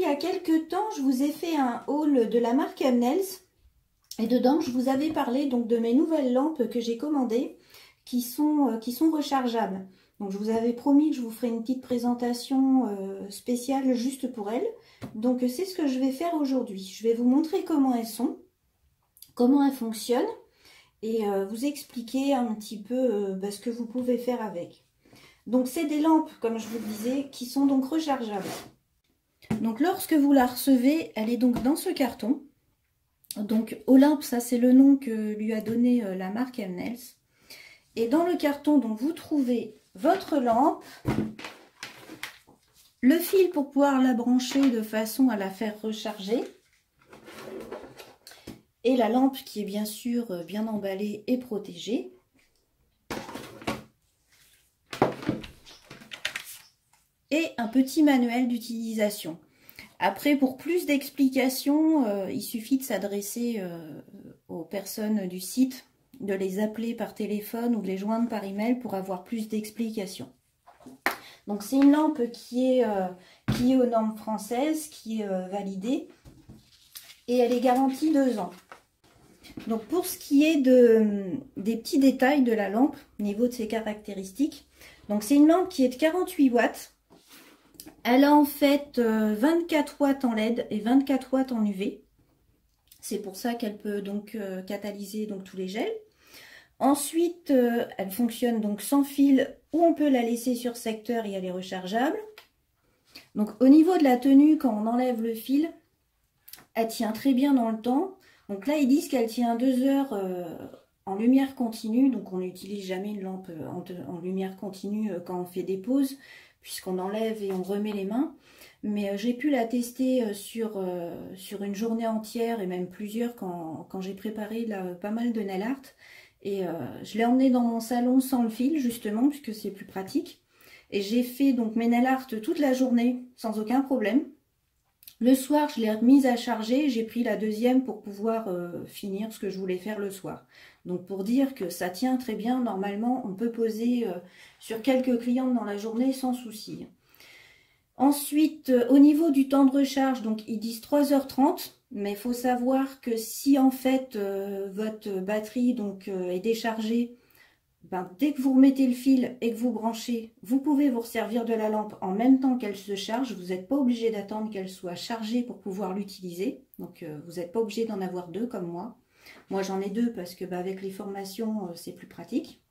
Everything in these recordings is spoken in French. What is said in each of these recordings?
y a quelques temps, je vous ai fait un haul de la marque Hemnels. Et dedans, je vous avais parlé donc de mes nouvelles lampes que j'ai commandées qui sont rechargeables. Donc je vous avais promis que je vous ferai une petite présentation spéciale juste pour elles. Donc c'est ce que je vais faire aujourd'hui. Je vais vous montrer comment elles sont, comment elles fonctionnent et vous expliquer un petit peu ce que vous pouvez faire avec. Donc c'est des lampes, comme je vous le disais, qui sont donc rechargeables. Donc lorsque vous la recevez, elle est donc dans ce carton. Donc Olympe, ça c'est le nom que lui a donné la marque Hemnels. Et dans le carton, donc, vous trouvez votre lampe, le fil pour pouvoir la brancher de façon à la faire recharger, et la lampe qui est bien sûr bien emballée et protégée. Et un petit manuel d'utilisation. Après, pour plus d'explications, il suffit de s'adresser aux personnes du site, de les appeler par téléphone ou de les joindre par email pour avoir plus d'explications. Donc c'est une lampe qui est aux normes françaises, qui est validée et elle est garantie 2 ans. Donc pour ce qui est des petits détails de la lampe, au niveau de ses caractéristiques, donc c'est une lampe qui est de 48 watts. Elle a en fait 24 watts en LED et 24 watts en UV. C'est pour ça qu'elle peut donc catalyser donc tous les gels. Ensuite, elle fonctionne donc sans fil ou on peut la laisser sur secteur et elle est rechargeable. Donc au niveau de la tenue, quand on enlève le fil, elle tient très bien dans le temps. Donc là, ils disent qu'elle tient 2 heures en lumière continue. Donc on n'utilise jamais une lampe en lumière continue quand on fait des pauses, puisqu'on enlève et on remet les mains. Mais j'ai pu la tester sur une journée entière et même plusieurs quand j'ai préparé pas mal de nail art. Et je l'ai emmenée dans mon salon sans le fil justement, puisque c'est plus pratique. Et j'ai fait donc mes nail art toute la journée sans aucun problème. Le soir, je l'ai remise à charger. J'ai pris la deuxième pour pouvoir finir ce que je voulais faire le soir. Donc pour dire que ça tient très bien, normalement on peut poser sur quelques clientes dans la journée sans souci. Ensuite, au niveau du temps de recharge, donc ils disent 3h30, mais il faut savoir que si en fait votre batterie donc est déchargée, dès que vous remettez le fil et que vous branchez, vous pouvez vous servir de la lampe en même temps qu'elle se charge. Vous n'êtes pas obligé d'attendre qu'elle soit chargée pour pouvoir l'utiliser. Donc vous n'êtes pas obligé d'en avoir 2 comme moi. Moi j'en ai 2 parce que avec les formations c'est plus pratique.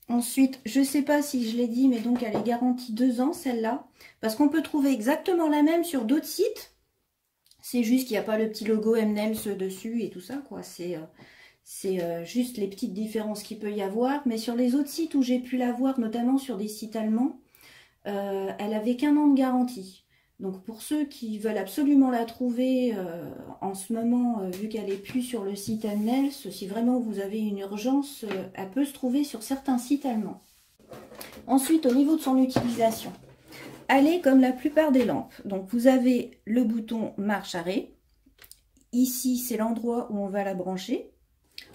Ensuite, je ne sais pas si je l'ai dit, mais donc elle est garantie 2 ans celle-là. Parce qu'on peut trouver exactement la même sur d'autres sites. C'est juste qu'il n'y a pas le petit logo Hemnels dessus et tout ça, quoi. C'est juste les petites différences qu'il peut y avoir. Mais sur les autres sites où j'ai pu la voir, notamment sur des sites allemands, elle avait qu'1 an de garantie. Donc pour ceux qui veulent absolument la trouver en ce moment, vu qu'elle n'est plus sur le site Hemnels, si vraiment vous avez une urgence, elle peut se trouver sur certains sites allemands. Ensuite, au niveau de son utilisation, elle est comme la plupart des lampes. Donc vous avez le bouton marche-arrêt. Ici, c'est l'endroit où on va la brancher.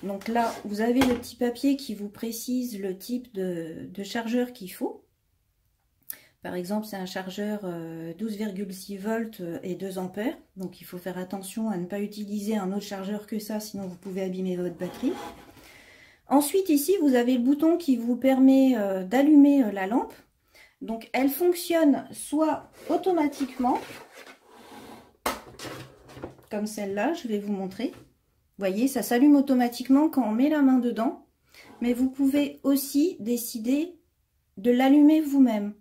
Donc là, vous avez le petit papier qui vous précise le type de chargeur qu'il faut. Par exemple, c'est un chargeur 12,6 volts et 2 ampères. Donc il faut faire attention à ne pas utiliser un autre chargeur que ça, sinon vous pouvez abîmer votre batterie. Ensuite, ici, vous avez le bouton qui vous permet d'allumer la lampe. Donc elle fonctionne soit automatiquement, comme celle-là, je vais vous montrer. Vous voyez, ça s'allume automatiquement quand on met la main dedans. Mais vous pouvez aussi décider de l'allumer vous-même.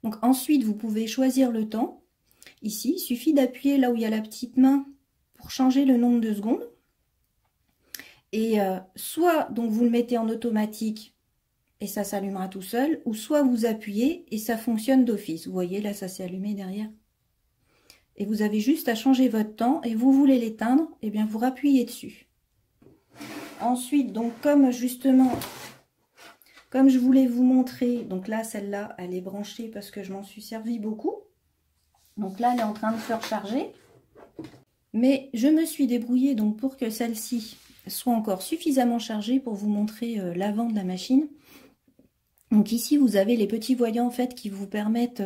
Donc ensuite, vous pouvez choisir le temps. Ici, il suffit d'appuyer là où il y a la petite main pour changer le nombre de secondes. Et soit donc vous le mettez en automatique et ça s'allumera tout seul, ou soit vous appuyez et ça fonctionne d'office. Vous voyez, là, ça s'est allumé derrière. Et vous avez juste à changer votre temps et vous voulez l'éteindre, et bien vous rappuyez dessus. Ensuite, donc comme justement... Comme je voulais vous montrer, donc là, celle-là, elle est branchée parce que je m'en suis servi beaucoup. Donc là, elle est en train de se recharger. Mais je me suis débrouillée donc pour que celle-ci soit encore suffisamment chargée pour vous montrer l'avant de la machine. Donc ici, vous avez les petits voyants en fait qui vous permettent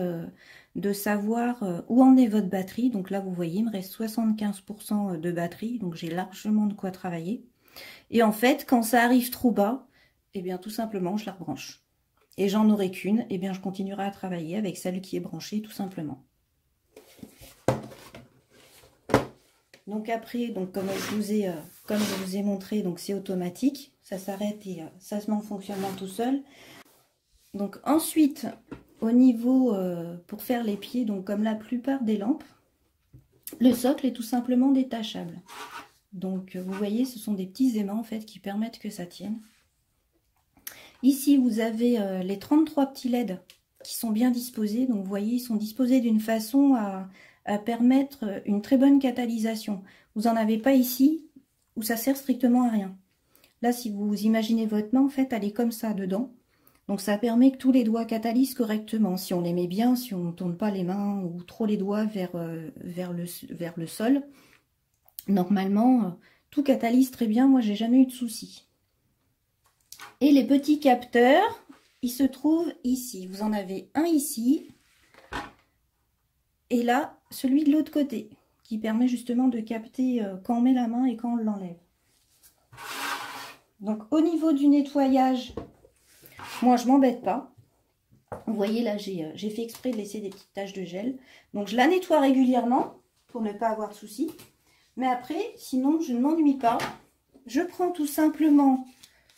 de savoir où en est votre batterie. Donc là, vous voyez, il me reste 75% de batterie, donc j'ai largement de quoi travailler. Et en fait, quand ça arrive trop bas, eh bien tout simplement, je la rebranche. Et j'en aurai qu'une, eh bien je continuerai à travailler avec celle qui est branchée tout simplement. Donc après, donc comme je vous ai montré, donc c'est automatique, ça s'arrête et ça se met en fonctionnement tout seul. Donc ensuite, au niveau pour faire les pieds, donc comme la plupart des lampes, le socle est tout simplement détachable. Donc vous voyez, ce sont des petits aimants en fait qui permettent que ça tienne. Ici, vous avez les 33 petits LED qui sont bien disposés. Donc vous voyez, ils sont disposés d'une façon à permettre une très bonne catalysation. Vous n'en avez pas ici où ça sert strictement à rien. Là, si vous imaginez votre main, en fait, elle est comme ça dedans. Donc ça permet que tous les doigts catalysent correctement. Si on les met bien, si on ne tourne pas les mains ou trop les doigts vers le sol, normalement, tout catalyse très bien. Moi, j'ai jamais eu de soucis. Et les petits capteurs, ils se trouvent ici. Vous en avez un ici. Et là, celui de l'autre côté, qui permet justement de capter quand on met la main et quand on l'enlève. Donc au niveau du nettoyage, moi je m'embête pas. Vous voyez là, j'ai fait exprès de laisser des petites taches de gel. Donc je la nettoie régulièrement pour ne pas avoir de soucis. Mais après, sinon je ne m'ennuie pas. Je prends tout simplement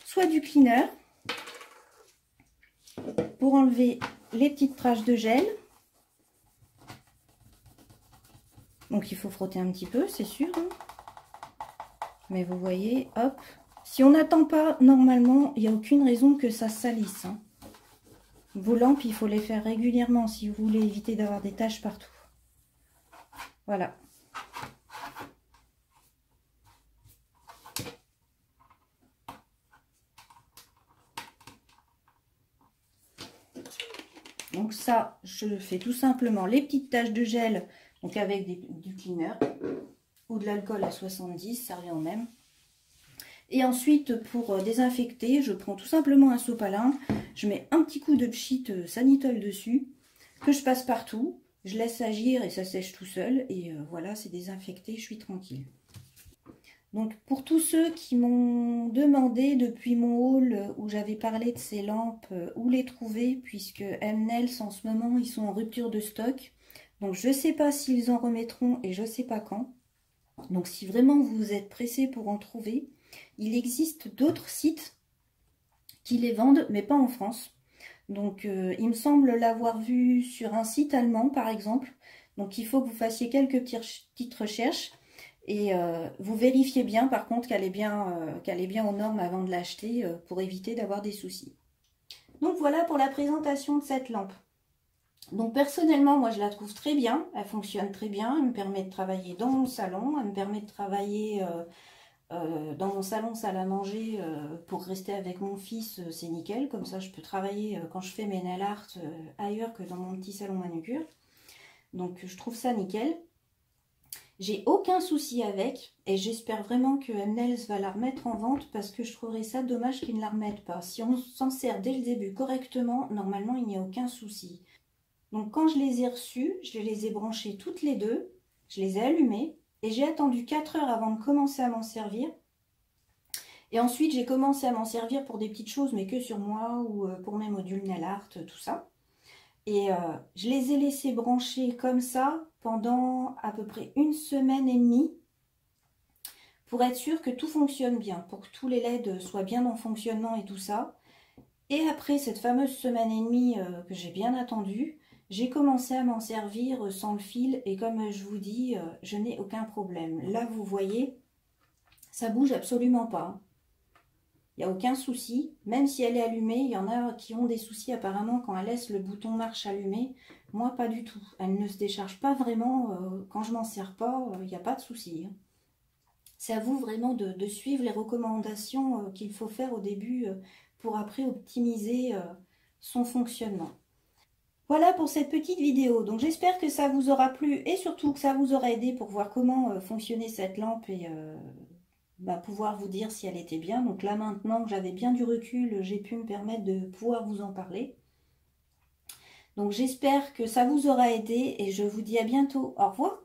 soit du cleaner pour enlever les petites taches de gel. Donc il faut frotter un petit peu, c'est sûr. Hein. Mais vous voyez, hop. Si on n'attend pas, normalement, il n'y a aucune raison que ça salisse. Hein. Vos lampes, il faut les faire régulièrement si vous voulez éviter d'avoir des taches partout. Voilà. Donc ça, je fais tout simplement les petites taches de gel, donc avec du cleaner ou de l'alcool à 70, ça revient au même. Et ensuite, pour désinfecter, je prends tout simplement un sopalin, je mets un petit coup de pchit Sanitol dessus, que je passe partout, je laisse agir et ça sèche tout seul, et voilà, c'est désinfecté, je suis tranquille. Donc pour tous ceux qui m'ont demandé depuis mon haul où j'avais parlé de ces lampes, où les trouver, puisque Hemnels en ce moment, ils sont en rupture de stock. Donc je ne sais pas s'ils en remettront et je ne sais pas quand. Donc si vraiment vous êtes pressé pour en trouver, il existe d'autres sites qui les vendent, mais pas en France. Donc il me semble l'avoir vu sur un site allemand par exemple. Donc il faut que vous fassiez quelques petites recherches. Et vous vérifiez bien par contre qu'elle est bien aux normes avant de l'acheter pour éviter d'avoir des soucis. Donc voilà pour la présentation de cette lampe. Donc personnellement, moi je la trouve très bien, elle fonctionne très bien, elle me permet de travailler dans mon salon, elle me permet de travailler dans mon salon salle à manger pour rester avec mon fils, c'est nickel, comme ça je peux travailler quand je fais mes nail art ailleurs que dans mon petit salon manucure. Donc je trouve ça nickel. J'ai aucun souci avec et j'espère vraiment que Hemnels va la remettre en vente parce que je trouverais ça dommage qu'ils ne la remettent pas. Si on s'en sert dès le début correctement, normalement il n'y a aucun souci. Donc quand je les ai reçues, je les ai branchées toutes les deux, je les ai allumées et j'ai attendu 4 heures avant de commencer à m'en servir. Et ensuite j'ai commencé à m'en servir pour des petites choses mais que sur moi ou pour mes modules nail art, tout ça. Et je les ai laissés brancher comme ça pendant à peu près 1 semaine et demie pour être sûr que tout fonctionne bien, pour que tous les LED soient bien en fonctionnement et tout ça. Et après cette fameuse semaine et demie que j'ai bien attendu, j'ai commencé à m'en servir sans le fil et comme je vous dis, je n'ai aucun problème. Là vous voyez, ça bouge absolument pas. Il n'y a aucun souci, même si elle est allumée, il y en a qui ont des soucis apparemment quand elle laisse le bouton marche allumé. Moi, pas du tout. Elle ne se décharge pas vraiment. Quand je m'en sers pas, il n'y a pas de souci. C'est à vous vraiment de suivre les recommandations qu'il faut faire au début pour après optimiser son fonctionnement. Voilà pour cette petite vidéo. Donc j'espère que ça vous aura plu et surtout que ça vous aura aidé pour voir comment fonctionnait cette lampe et pouvoir vous dire si elle était bien. Donc là maintenant que j'avais bien du recul, j'ai pu me permettre de pouvoir vous en parler. Donc j'espère que ça vous aura aidé et je vous dis à bientôt. Au revoir.